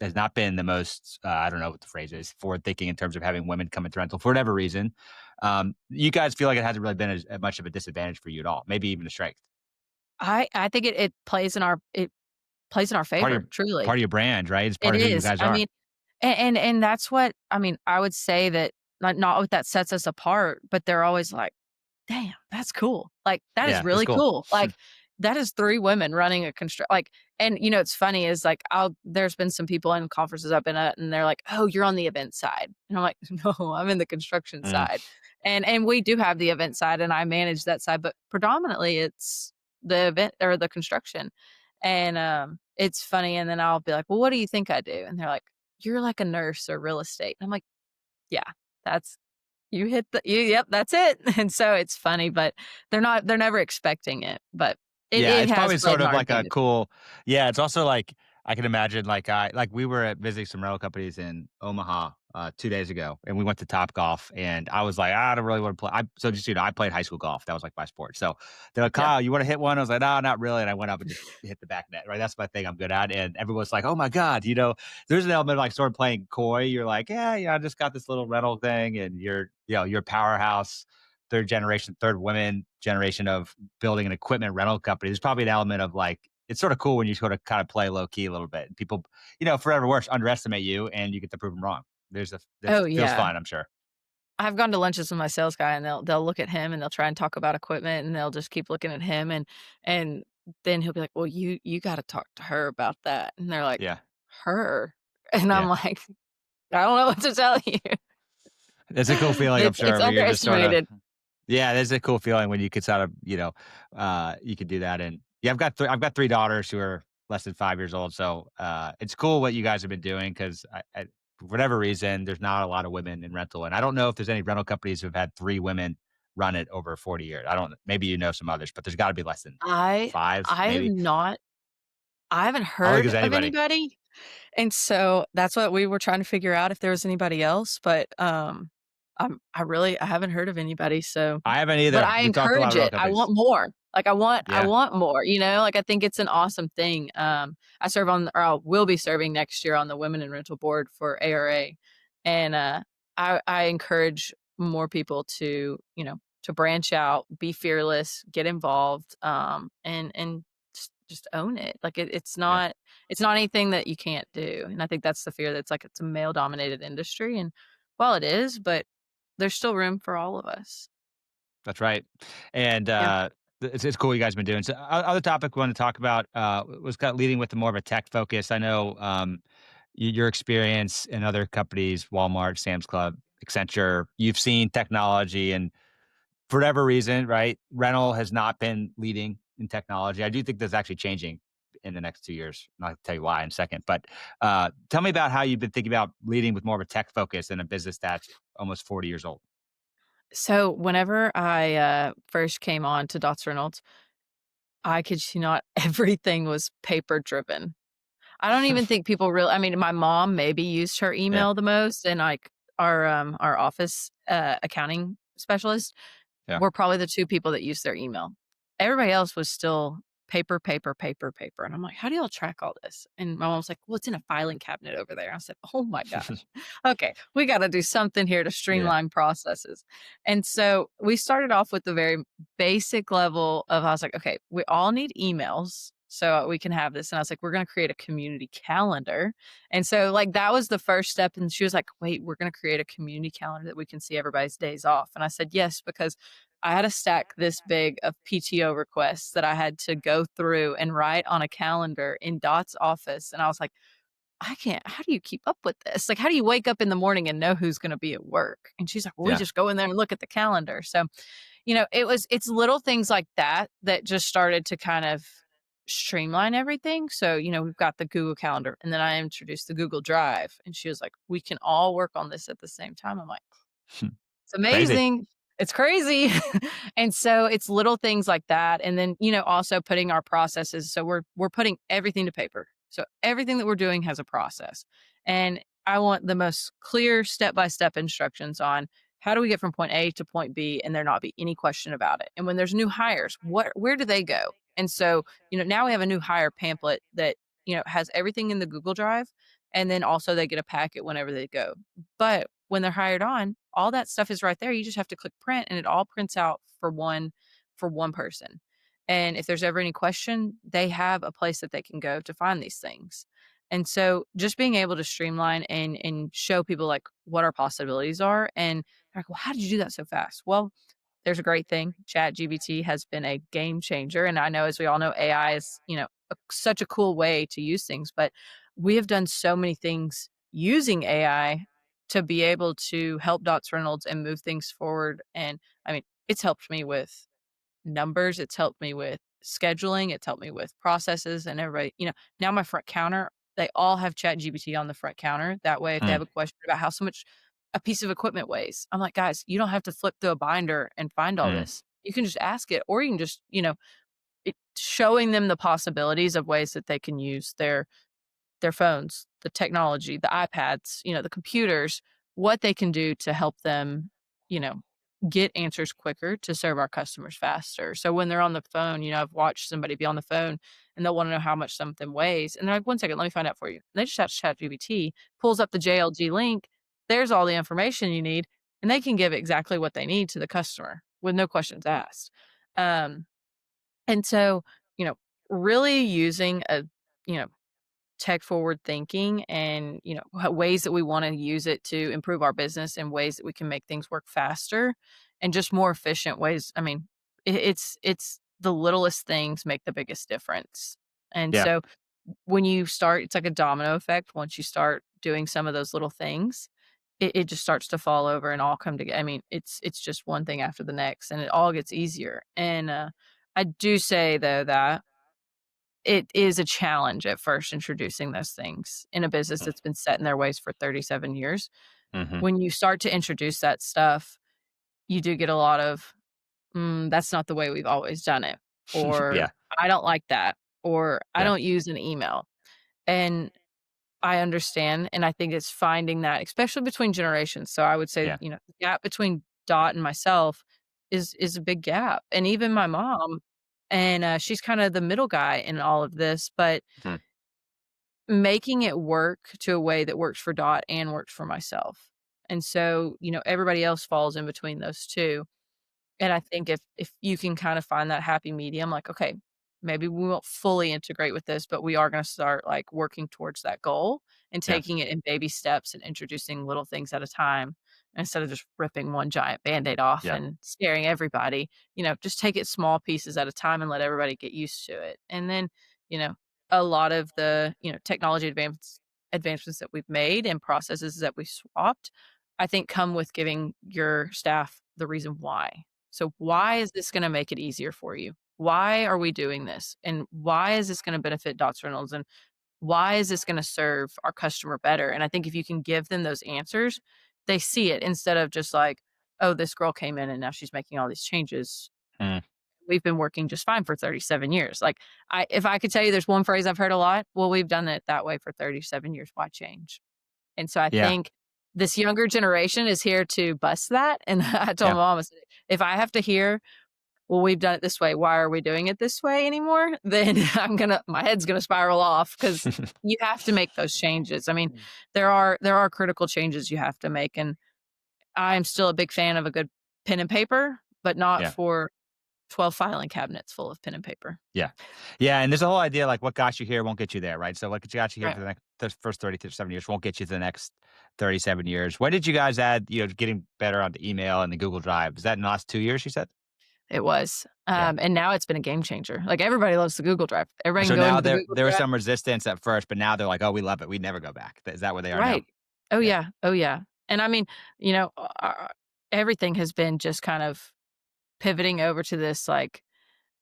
Speaker 1: has not been the most, I don't know what the phrase is, forward thinking in terms of having women come into rental for whatever reason. You guys feel like it hasn't really been as much of a disadvantage for you at all, maybe even a strength.
Speaker 2: I think it plays in our
Speaker 1: Part of
Speaker 2: favor,
Speaker 1: your
Speaker 2: truly.
Speaker 1: part of your brand, right? It's
Speaker 2: It
Speaker 1: part of who you
Speaker 2: is.
Speaker 1: guys
Speaker 2: I
Speaker 1: are.
Speaker 2: mean, and that's what I mean, I would say that not what that sets us apart, but they're always like, "Damn, that's cool." Like, "That is
Speaker 1: Yeah, that's
Speaker 2: really
Speaker 1: cool.
Speaker 2: cool." Like, that is 3 women running a like, and, it's funny is, like, there's been some people in conferences I've been at, and they're like, "Oh, you're on the event side." And I'm like, "No, I'm in the construction
Speaker 1: Mm,
Speaker 2: side." And we do have the event side, and I manage that side, but predominantly it's the event or the construction. And, it's funny, and then I'll be like, "Well, what do you think I do?" And they're like, "You're like a nurse or real estate." And I'm like, "Yeah, that's you hit the yep, that's it." And so it's funny, but they're never expecting it, but
Speaker 1: yeah,
Speaker 2: it
Speaker 1: it's
Speaker 2: has
Speaker 1: probably
Speaker 2: played
Speaker 1: sort
Speaker 2: in
Speaker 1: of
Speaker 2: our
Speaker 1: like a
Speaker 2: advantage.
Speaker 1: cool. Yeah, it's also like I can imagine like we were at visiting some rental companies in Omaha 2 days ago, and we went to Top Golf, and I was like, I don't really want to play. So just I played high school golf. That was like my sport. So they're like,
Speaker 2: Yeah.
Speaker 1: Kyle, you want to hit one? I was like, no, not really. And I went up and just hit the back net. Right, that's my thing. I'm good at. And everyone's like, oh my god, there's an element of like sort of playing coy. You're like, yeah, I just got this little rental thing, and you're a powerhouse. Third generation, third women generation of building an equipment rental company. There's probably an element of like it's sort of cool when you sort of kind of play low key a little bit. People, forever worse underestimate you, and you get to prove them wrong. That
Speaker 2: Oh,
Speaker 1: feels
Speaker 2: yeah.
Speaker 1: fun. I'm sure.
Speaker 2: I've gone to lunches with my sales guy, and they'll look at him, and they'll try and talk about equipment, and they'll just keep looking at him, and then he'll be like, "Well, you gotta talk to her about that." And they're like,
Speaker 1: Yeah,
Speaker 2: "Her?" And I'm
Speaker 1: yeah.
Speaker 2: like, "I don't know what to tell you."
Speaker 1: It's a cool feeling. I'm
Speaker 2: It's
Speaker 1: sure where you're just sort of
Speaker 2: underestimated.
Speaker 1: yeah. There's a cool feeling when you could sort of you could do that. And yeah, I've got 3 daughters who are less than 5 years old. So it's cool what you guys have been doing because for whatever reason, there's not a lot of women in rental, and I don't know if there's any rental companies who've had 3 women run it over 40 years. I don't. Maybe you know some others, but there's got to be less than
Speaker 2: I
Speaker 1: five,
Speaker 2: I have
Speaker 1: maybe.
Speaker 2: not I haven't
Speaker 1: I don't think
Speaker 2: heard
Speaker 1: there's
Speaker 2: of
Speaker 1: anybody.
Speaker 2: anybody, and so that's what we were trying to figure out if there was anybody else, but, I haven't heard of anybody, so
Speaker 1: I haven't
Speaker 2: but
Speaker 1: either.
Speaker 2: I
Speaker 1: We talked to a lot
Speaker 2: encourage
Speaker 1: of rental
Speaker 2: it. I want
Speaker 1: companies.
Speaker 2: more. Like, I
Speaker 1: Yeah,
Speaker 2: want more, like, I think it's an awesome thing. I serve on or I will be serving next year on the Women in Rental Board for ARA, and, I encourage more people to, to branch out, be fearless, get involved, and just own it. Like,
Speaker 1: yeah.
Speaker 2: it's not anything that you can't do, and I think that's the fear that's, like, it's a male-dominated industry, and while it is, but there's still room for all of us.
Speaker 1: That's right. And,
Speaker 2: Yeah.
Speaker 1: it's cool you guys been doing. So, other topic we wanna talk about, was kinda leading with the more of a tech focus. I know, your experience in other companies, Walmart, Sam's Club, Accenture, you've seen technology and for whatever reason, right, rental has not been leading in technology. I do think that's actually changing in the next 2 years, and I'll tell you why in a second. But, tell me about how you've been thinking about leading with more of a tech focus in a business that's almost 40 years old.
Speaker 2: So whenever I, first came on to Dots Reynolds, I kid you not, everything was paper driven. I don't even think people really I mean, my mom maybe used her
Speaker 1: Yeah,
Speaker 2: email the most and, like, our office, accounting specialist
Speaker 1: yeah.
Speaker 2: were probably the 2 people that used their email. Everybody else was still paper, paper, paper, paper, and I'm like, "How do y'all track all this?" And my mom's like, "Well, it's in a filing cabinet over there." I said, "Oh my gosh. Okay, we gotta do something here to
Speaker 1: Yeah.
Speaker 2: streamline processes." And so, we started off with the very basic level of I was like, "Okay, we all need emails so we can have this." And I was like, "We're gonna create a community calendar." And so, like, that was the first step, and she was like, "Wait, we're gonna create a community calendar that we can see everybody's days off." And I said, "Yes, because I had a stack this big of PTO requests that I had to go through and write on a calendar in Dot's office, and I was like, "I can't how do you keep up with this? Like, how do you wake up in the morning and know who's gonna be at work?" And she's like, "Well, we
Speaker 1: Yeah.
Speaker 2: just go in there and look at the calendar." So, it's little things like that that just started to kind of streamline everything. So, we've got the Google Calendar, and then I introduced the Google Drive, and she was like, "We can all work on this at the same time." I'm like, it's
Speaker 1: Crazy.
Speaker 2: amazing. It's crazy. And so it's little things like that. And then, also putting our processes. So we're putting everything to paper. So everything that we're doing has a process. And I want the most clear step-by-step instructions on how do we get from point A to point B and there not be any question about it. And when there's new hires, where do they go? And so, now we have a new hire pamphlet that, has everything in the Google Drive. And then also they get a packet whenever they go. But when they're hired on, all that stuff is right there. You just have to click print and it all prints out for one person. And if there's ever any question, they have a place that they can go to find these things. And so just being able to streamline and show people like what our possibilities are and they're like, well, how did you do that so fast? Well, there's a great thing. Chat GBT has been a game changer. And I know, as we all know, AI is, such a cool way to use things, but we have done so many things using AI to be able to help Dots Reynolds and move things forward. And I mean, it's helped me with numbers, it's helped me with scheduling, it's helped me with processes and everybody, now my front counter, they all have Chat GPT on the front counter. That way, if they have
Speaker 1: Mm,
Speaker 2: a question about how so much a piece of equipment weighs, I'm like, guys, you don't have to flip through a binder and find all
Speaker 1: mm,
Speaker 2: this. You can just ask it, or you can just, showing them the possibilities of ways that they can use their phones, the technology, the iPads, the computers, what they can do to help them, you know, get answers quicker to serve our customers faster. So when they're on the phone, I've watched somebody be on the phone and they'll want to know how much something weighs. And they're like, 1 second, let me find out for you. And they just have ChatGPT, pulls up the JLG link. There's all the information you need. And they can give exactly what they need to the customer with no questions asked. Um, and so, you know, really using you know, tech forward thinking and ways that we want to use it to improve our business and ways that we can make things work faster and just more efficient ways. I mean, it's the littlest things make the biggest difference. And
Speaker 1: yeah.
Speaker 2: so when you start, it's like a domino effect. Once you start doing some of those little things, it just starts to fall over and all come together. I mean, it's just one thing after the next and it all gets easier. And I do say though that it is a challenge at first introducing those things in a business
Speaker 1: Mm,
Speaker 2: that's been set in their ways for 37 years.
Speaker 1: mhm.
Speaker 2: When you start to introduce that stuff, you do get a lot of, "That's not the way we've always done it," or
Speaker 1: Yeah,
Speaker 2: "I don't like that," or "I
Speaker 1: yeah,
Speaker 2: don't use an email." And I understand, and I think it's finding that, especially between generations. So I would say,
Speaker 1: yeah.
Speaker 2: the gap between Dot and myself is a big gap, and even my mom, and, she's kinda the middle guy in all of this, but
Speaker 1: Mm,
Speaker 2: making it work to a way that works for Dot and works for myself. And so, everybody else falls in between those 2. And I think if you can kind of find that happy medium, like, okay, maybe we won't fully integrate with this, but we are gonna start, like, working towards that goal and
Speaker 1: yeah,
Speaker 2: taking it in baby steps and introducing little things at a time instead of just ripping one giant Band-Aid off
Speaker 1: yeah,
Speaker 2: and scaring everybody. Just take it small pieces at a time and let everybody get used to it. And then, you know, a lot of the, technology advancements that we've made and processes that we swapped, I think come with giving your staff the reason why. So why is this gonna make it easier for you? Why are we doing this? And why is this gonna benefit Dots Reynolds? And why is this gonna serve our customer better? And I think if you can give them those answers, they see it instead of just like, "Oh, this girl came in and now she's making all these changes.
Speaker 1: mm,
Speaker 2: We've been working just fine for 37 years." Like, if I could tell you there's one phrase I've heard a lot, "Well, we've done it that way for 37 years. Why change?" And so I
Speaker 1: yeah,
Speaker 2: think this younger generation is here to bust that. And I told
Speaker 1: yeah.
Speaker 2: my mom, I said, if I have to hear, well, we've done it this way, why are we doing it this way anymore? Then my head's gonna spiral off because you have to make those changes. I mean, there are critical changes you have to make. And I'm still a big fan of a good pen and paper, but not
Speaker 1: Yeah,
Speaker 2: for 12 filing cabinets full of pen and paper.
Speaker 1: yeah. Yeah, and there's a whole idea like what got you here won't get you there, right? So what got you here
Speaker 2: Right.
Speaker 1: for the first 37 years won't get you to the next 37 years. When did you guys add, getting better on the email and the Google Drive? Is that in the last 2 years, you said?
Speaker 2: It was.
Speaker 1: Yeah.
Speaker 2: And now it's been a game changer. Like, everybody loves the Google Drive. Everybody can
Speaker 1: So
Speaker 2: go
Speaker 1: now
Speaker 2: into the
Speaker 1: there
Speaker 2: Google
Speaker 1: there was
Speaker 2: Drive.
Speaker 1: some resistance at first, but now they're like, "Oh, we love it. We'd never go back." Is that where they are now?
Speaker 2: Right. Oh,
Speaker 1: Yeah.
Speaker 2: yeah. Oh, yeah. And I mean, you know, everything has been just kind of pivoting over to this, like,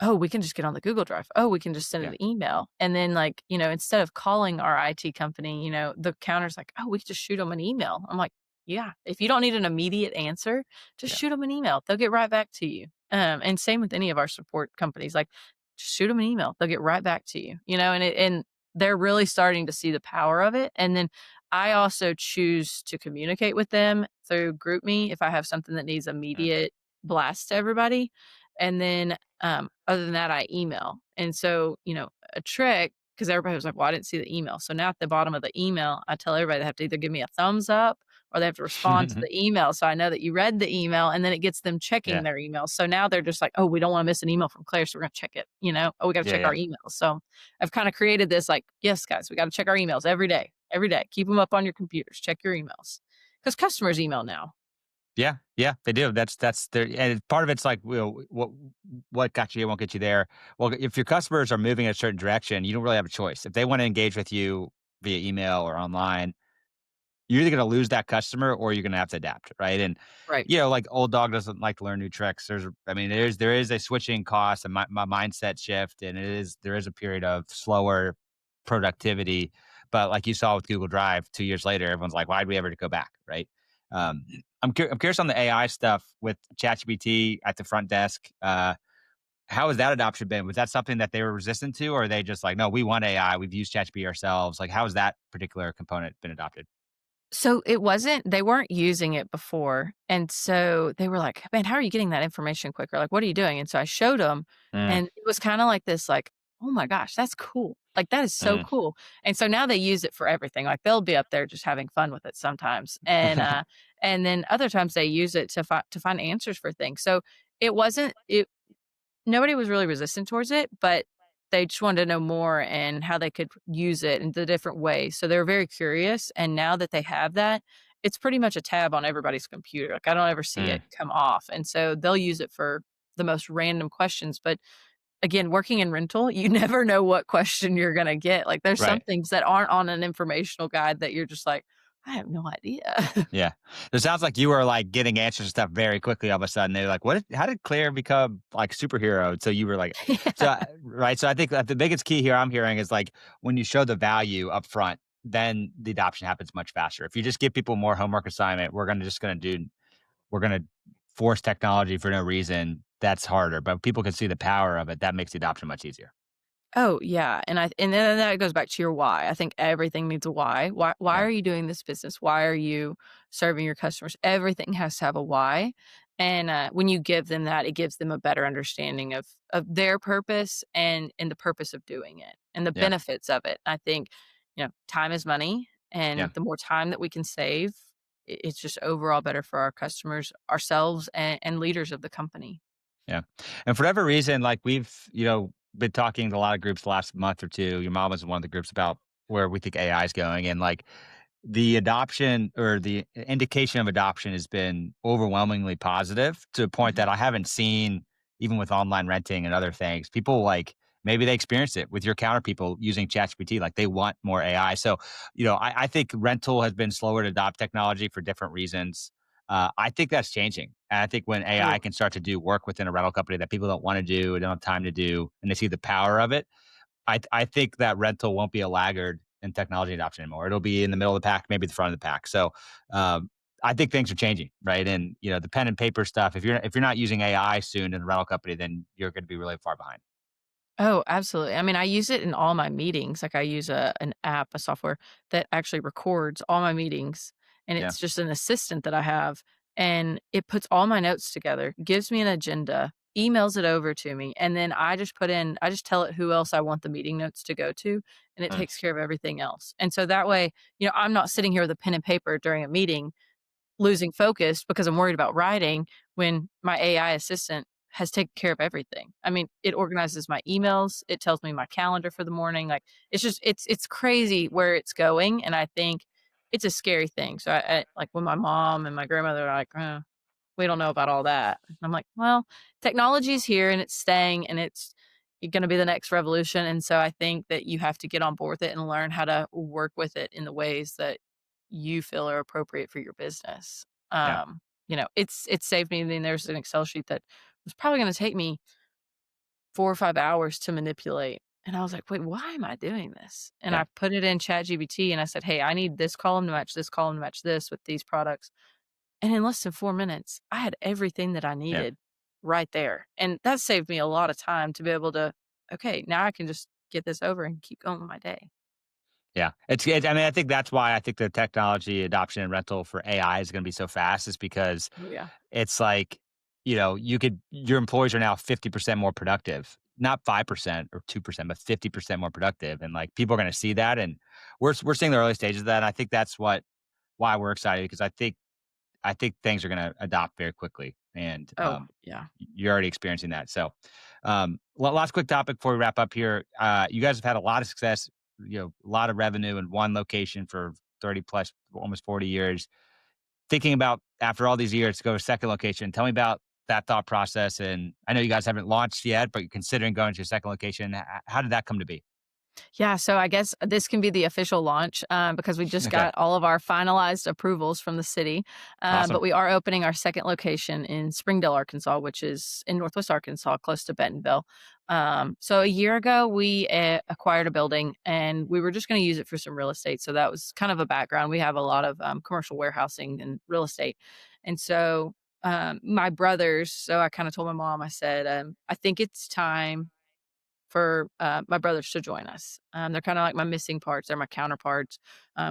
Speaker 2: "Oh, we can just get on the Google Drive. Oh, we can just send
Speaker 1: Yeah.
Speaker 2: an email." And then, like, instead of calling our IT company, the counter's like, "Oh, we could just shoot them an email." I'm like, "Yeah, if you don't need an immediate answer, just
Speaker 1: Yeah.
Speaker 2: shoot them an email. They'll get right back to you." And same with any of our support companies, like, just shoot them an email. They'll get right back to you, and they're really starting to see the power of it. And then I also choose to communicate with them through GroupMe if I have something that needs
Speaker 1: Mm.
Speaker 2: immediate blast to everybody. And then other than that, I email. And so, a trick, because everybody was like, "Well, I didn't see the email." So now at the bottom of the email, I tell everybody they have to either give me a thumbs up or they have to respond to the email. So I know that you read the email, and then it gets them checking
Speaker 1: Yeah.
Speaker 2: their emails. So now they're just like, "Oh, we don't want to miss an email from Claire. So we're going to check it. Oh, we got to
Speaker 1: Yeah,
Speaker 2: check
Speaker 1: yeah.
Speaker 2: our emails." So I've kind of created this, like, yes, guys, we got to check our emails every day, every day. Keep them up on your computers. Check your emails because customers email now.
Speaker 1: Yeah, yeah, they do. That's their and part of it's like, what got you here won't get you there. Well, if your customers are moving in a certain direction, you don't really have a choice. If they wanna engage with you via email or online, you're either gonna lose that customer or you're gonna have to adapt, right? And,
Speaker 2: Right.
Speaker 1: like, old dog doesn't like to learn new tricks. There is a switching cost and my mindset shift, and there is a period of slower productivity. But like you saw with Google Drive 2 years later, everyone's like, "Why'd we ever go back?" Right? I'm curious on the AI stuff with ChatGPT at the front desk. How has that adoption been? Was that something that they were resistant to, or are they just like, "No, we want AI. We've used ChatGPT ourselves." Like, how has that particular component been adopted?
Speaker 2: So it wasn't they weren't using it before, and so they were like, "Man, how are you getting that information quicker? Like, what are you doing?" And so I showed them,
Speaker 1: Mm,
Speaker 2: and it was kinda like this, like, "Oh my gosh, that's cool. Like, that is so
Speaker 1: mm.
Speaker 2: cool." And so now they use it for everything. Like, they'll be up there just having fun with it sometimes, and then other times they use it to find answers for things. So it wasn't it nobody was really resistant towards it, but they just wanted to know more and how they could use it in the different ways. So they were very curious, and now that they have that, it's pretty much a tab on everybody's computer. Like, I don't ever see it
Speaker 1: Mm,
Speaker 2: come off, and so they'll use it for the most random questions. But again, working in rental, you never know what question you're gonna get. Like, there's some
Speaker 1: right.
Speaker 2: things that aren't on an informational guide that you're just like, "I have no idea."
Speaker 1: Yeah. It sounds like you were, like, getting answers to stuff very quickly all of a sudden. They're like, how did Claire become, like, superhero?" So you were like
Speaker 2: Yeah.
Speaker 1: right, so I think that the biggest key here I'm hearing is, like, when you show the value up front, then the adoption happens much faster. If you just give people more homework assignment, we're gonna force technology for no reason, that's harder, but if people can see the power of it, that makes the adoption much easier.
Speaker 2: Oh, yeah, and then that goes back to your why. I think everything needs a why. Why
Speaker 1: Yeah,
Speaker 2: are you doing this business? Why are you serving your customers? Everything has to have a why, and, when you give them that, it gives them a better understanding of their purpose and the purpose of doing it, and the
Speaker 1: yeah,
Speaker 2: benefits of it. I think, time is money,
Speaker 1: yeah.
Speaker 2: and the more time that we can save, it's just overall better for our customers, ourselves, and leaders of the company.
Speaker 1: Yeah. And for whatever reason, like we've, been talking to a lot of groups the last month or two. Your mom was in one of the groups about where we think AI is going. And like the adoption or the indication of adoption has been overwhelmingly positive to a point
Speaker 2: Mhm.
Speaker 1: that I haven't seen even with online renting and other things. People like maybe they experience it with your counter people using ChatGPT, like they want more AI. So, I think rental has been slower to adopt technology for different reasons. I think that's changing. And I think when AI
Speaker 2: Oh.
Speaker 1: can start to do work within a rental company that people don't want to do, don't have time to do, and they see the power of it, I think that rental won't be a laggard in technology adoption anymore. It'll be in the middle of the pack, maybe the front of the pack. So I think things are changing, right? And the pen and paper stuff. If you're not using AI soon in the rental company, then you're going to be really far behind.
Speaker 2: Oh, absolutely. I mean, I use it in all my meetings. Like, I use an app, a software that actually records all my meetings, and
Speaker 1: Yeah.
Speaker 2: it's just an assistant that I have, and it puts all my notes together, gives me an agenda, emails it over to me, and then I just tell it who else I want the meeting notes to go to, and it
Speaker 1: Mm,
Speaker 2: takes care of everything else. And so that way, I'm not sitting here with a pen and paper during a meeting losing focus because I'm worried about writing when my AI assistant has taken care of everything. I mean, it organizes my emails, it tells me my calendar for the morning, like, it's crazy where it's going, and I think it's a scary thing. So I like, when my mom and my grandmother are like, we don't know about all that. I'm like, well, technology's here and it's staying and it's going to be the next revolution. And so I think that you have to get on board with it and learn how to work with it in the ways that you feel are appropriate for your business.
Speaker 1: Yeah.
Speaker 2: It's saved me. I mean, there's an Excel sheet that was probably going to take me 4 or 5 hours to manipulate. And I was like, wait, why am I doing this? And
Speaker 1: Yeah.
Speaker 2: I put it in ChatGPT and I said, hey, I need this column to match this column to match this with these products. And in less than 4 minutes, I had everything that I
Speaker 1: Yeah.
Speaker 2: needed right there. And that saved me a lot of time to be able to, okay, now I can just get this over and keep going with my day.
Speaker 1: Yeah, I mean, I think that's why I think the technology adoption and rental for AI is gonna be so fast is because
Speaker 2: Oh, yeah.
Speaker 1: it's like, your employees are now 50% more productive, not 5% or 2%, but 50% more productive, and, like, people are gonna see that, and we're seeing the early stages of that, and I think that's why we're excited because I think things are gonna adopt very quickly, and,
Speaker 2: Oh, yeah.
Speaker 1: you're already experiencing that. So, last quick topic before we wrap up here. You guys have had a lot of success, a lot of revenue in one location for 30 plus, almost 40 years. Thinking about after all these years to go to a second location, tell me about that thought process. And I know you guys haven't launched yet, but you're considering going to a second location. How did that come to be?
Speaker 2: Yeah, so I guess this can be the official launch, because we just
Speaker 1: Okay.
Speaker 2: got all of our finalized approvals from the city. But
Speaker 1: Awesome.
Speaker 2: we are opening our second location in Springdale, Arkansas, which is in Northwest Arkansas, close to Bentonville. So a year ago, we acquired a building and we were just going to use it for some real estate. So that was kind of a background. We have a lot of commercial warehousing and real estate. And so my brothers, so I kind of told my mom, I said, I think it's time for my brothers to join us. They're kind of like my missing parts. They're my counterparts.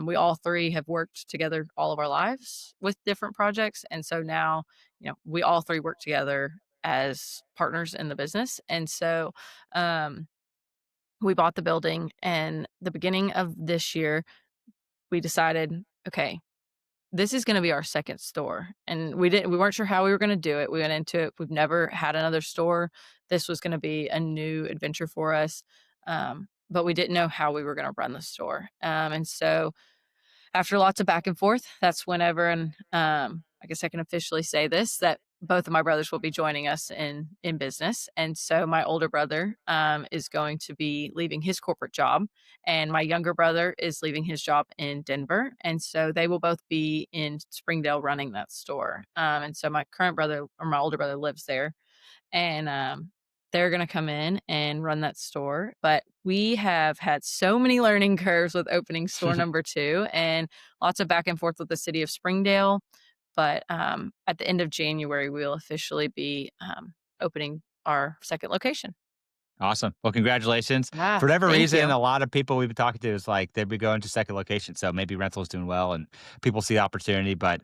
Speaker 2: We all three have worked together all of our lives with different projects, and so now we all three work together as partners in the business. And so um, we bought the building, and the beginning of this year, we decided, okay, this is gonna be our second store, and we weren't sure how we were gonna do it. We went into it, we've never had another store. This was gonna be a new adventure for us, but we didn't know how we were gonna run the store, and so after lots of back and forth, that's whenever and, I guess I can officially say this, that both of my brothers will be joining us in business, and so my older brother, is going to be leaving his corporate job, and my younger brother is leaving his job in Denver, and so they will both be in Springdale running that store, and so my current brother or my older brother lives there, and they're going to come in and run that store. But we have had so many learning curves with opening store number two and lots of back and forth with the city of Springdale. But at the end of January, we'll officially be opening our second location.
Speaker 1: Awesome. Well, congratulations.
Speaker 2: Ah,
Speaker 1: For whatever
Speaker 2: thank
Speaker 1: reason,
Speaker 2: you.
Speaker 1: a lot of people we've been talking to is like they'd be going to second location. So maybe rental is doing well and people see the opportunity, but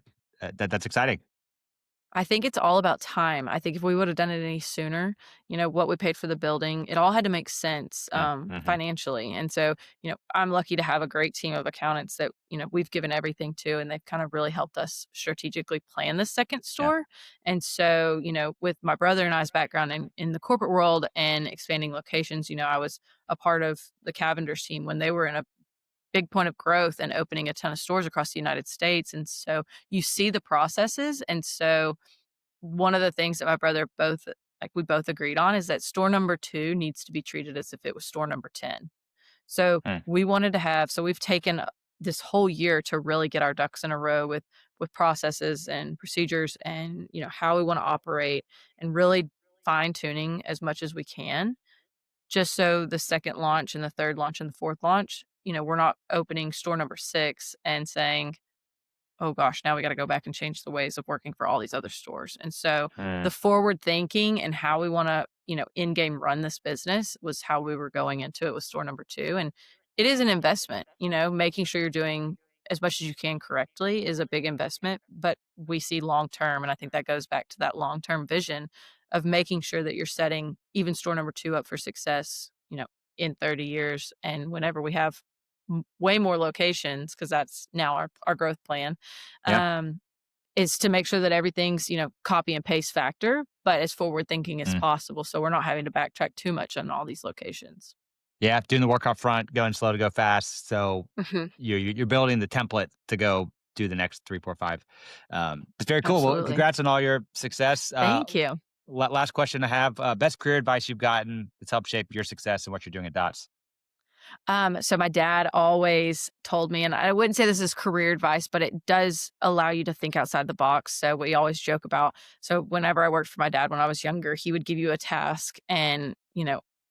Speaker 1: that's exciting.
Speaker 2: I think it's all about time. I think if we would have done it any sooner, what we paid for the building, it all had to make sense
Speaker 1: Yeah. Hmm.
Speaker 2: financially. And so, I'm lucky to have a great team of accountants that, we've given everything to, and they've kind of really helped us strategically plan the second
Speaker 1: Yeah.
Speaker 2: store. And so, with my brother and I's background in the corporate world and expanding locations, I was a part of the Cavender's team when they were in a big point of growth and opening a ton of stores across the United States. And so you see the processes. And so one of the things that my brother both like we both agreed on is that store number 2 needs to be treated as if it was store number 10. So
Speaker 1: Mm,
Speaker 2: we've taken this whole year to really get our ducks in a row with processes and procedures and, how we want to operate and really fine tuning as much as we can just so the second launch and the third launch and the fourth launch, we're not opening store number 6 and saying, oh gosh, now we got to go back and change the ways of working for all these other stores. And so
Speaker 1: mm.
Speaker 2: the forward thinking and how we want to, in game run this business was how we were going into it with store number 2. And it is an investment, making sure you're doing as much as you can correctly is a big investment, but we see long term. And I think that goes back to that long term vision of making sure that you're setting even store number 2 up for success, in 30 years. And whenever we have way more locations, because that's now our growth plan,
Speaker 1: Yeah.
Speaker 2: um, is to make sure that everything's, copy and paste factor, but as forward thinking as
Speaker 1: Mm.
Speaker 2: possible. So we're not having to backtrack too much on all these locations.
Speaker 1: Yeah. Doing the work up front, going slow to go fast. So
Speaker 2: Mhm.
Speaker 1: you're building the template to go do the next three, four, five. It's very cool. Well,
Speaker 2: Absolutely.
Speaker 1: congrats on all your success.
Speaker 2: Thank you.
Speaker 1: Last question I have: best career advice you've gotten that's helped shape your success and what you're doing at Dots.
Speaker 2: So my dad always told me, and I wouldn't say this is career advice, but it does allow you to think outside the box. So we always joke about, so whenever I worked for my dad when I was younger, he would give you a task and,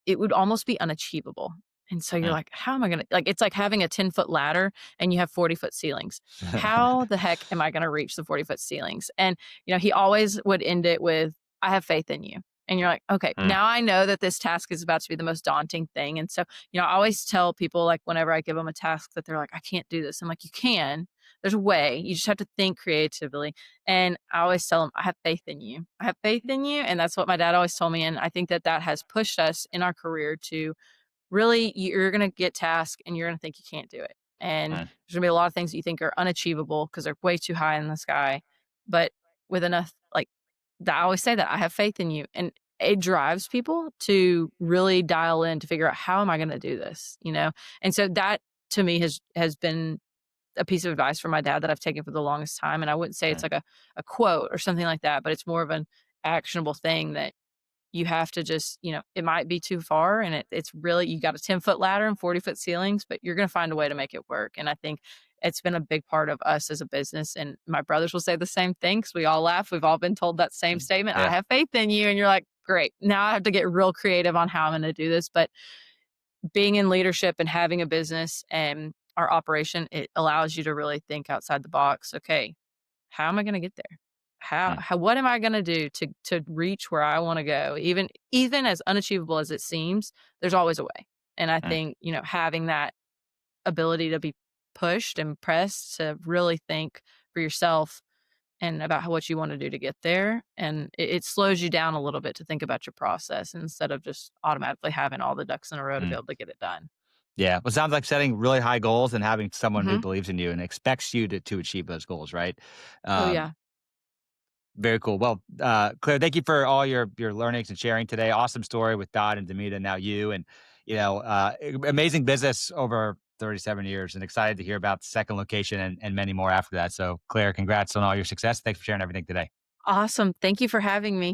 Speaker 2: it would almost be unachievable. And so you're
Speaker 1: Mm.
Speaker 2: like, how am I going to, like, it's like having a 10-foot ladder and you have 40-foot ceilings. How the heck am I going to reach the 40-foot ceilings? And, he always would end it with, I have faith in you. And you're like, okay,
Speaker 1: Mm,
Speaker 2: now I know that this task is about to be the most daunting thing. And so I always tell people, like, whenever I give them a task that they're like, I can't do this. I'm like, you can. There's a way. You just have to think creatively. And I always tell them, I have faith in you. I have faith in you. And that's what my dad always told me. And I think that that has pushed us in our career to really, you're going to get tasked and you're going to think you can't do it. And
Speaker 1: mm,
Speaker 2: there's going to be a lot of things that you think are unachievable because they're way too high in the sky. But with enough, like, I always say that I have faith in you. And it drives people to really dial in to figure out, how am I going to do this? And so that to me has been a piece of advice from my dad that I've taken for the longest time. And I wouldn't say it's
Speaker 1: mm,
Speaker 2: like a quote or something like that, but it's more of an actionable thing that you have to just, it might be too far, and it's really, you got a 10-foot ladder and 40-foot ceilings, but you're going to find a way to make it work. And I think it's been a big part of us as a business. And my brothers will say the same thing because we all laugh. We've all been told that same
Speaker 1: mm.
Speaker 2: statement. I
Speaker 1: Yeah.
Speaker 2: have faith in you. And you're like, great. Now I have to get real creative on how I'm going to do this. But being in leadership and having a business and our operation, it allows you to really think outside the box. Okay, how am I gonna get there? How
Speaker 1: Mm,
Speaker 2: how what am I gonna do to reach where I wanna go? Even as unachievable as it seems, there's always a way. And I
Speaker 1: mm,
Speaker 2: think, having that ability to be pushed and pressed to really think for yourself and about what you wanna do to get there, and it slows you down a little bit to think about your process instead of just automatically having all the ducks in a row to be
Speaker 1: mm.
Speaker 2: able to get it done.
Speaker 1: Yeah. Well, it sounds like setting really high goals and having someone who
Speaker 2: Mhm.
Speaker 1: believes in you and expects you to achieve those goals, right?
Speaker 2: Oh,
Speaker 1: Um,
Speaker 2: yeah.
Speaker 1: Very cool. Well, Claire, thank you for all your learnings and sharing today. Awesome story with Dot and Demita, now you, and amazing business over 37 years, and excited to hear about the second location and many more after that. So, Claire, congrats on all your success. Thanks for sharing everything today.
Speaker 2: Awesome. Thank you for having me.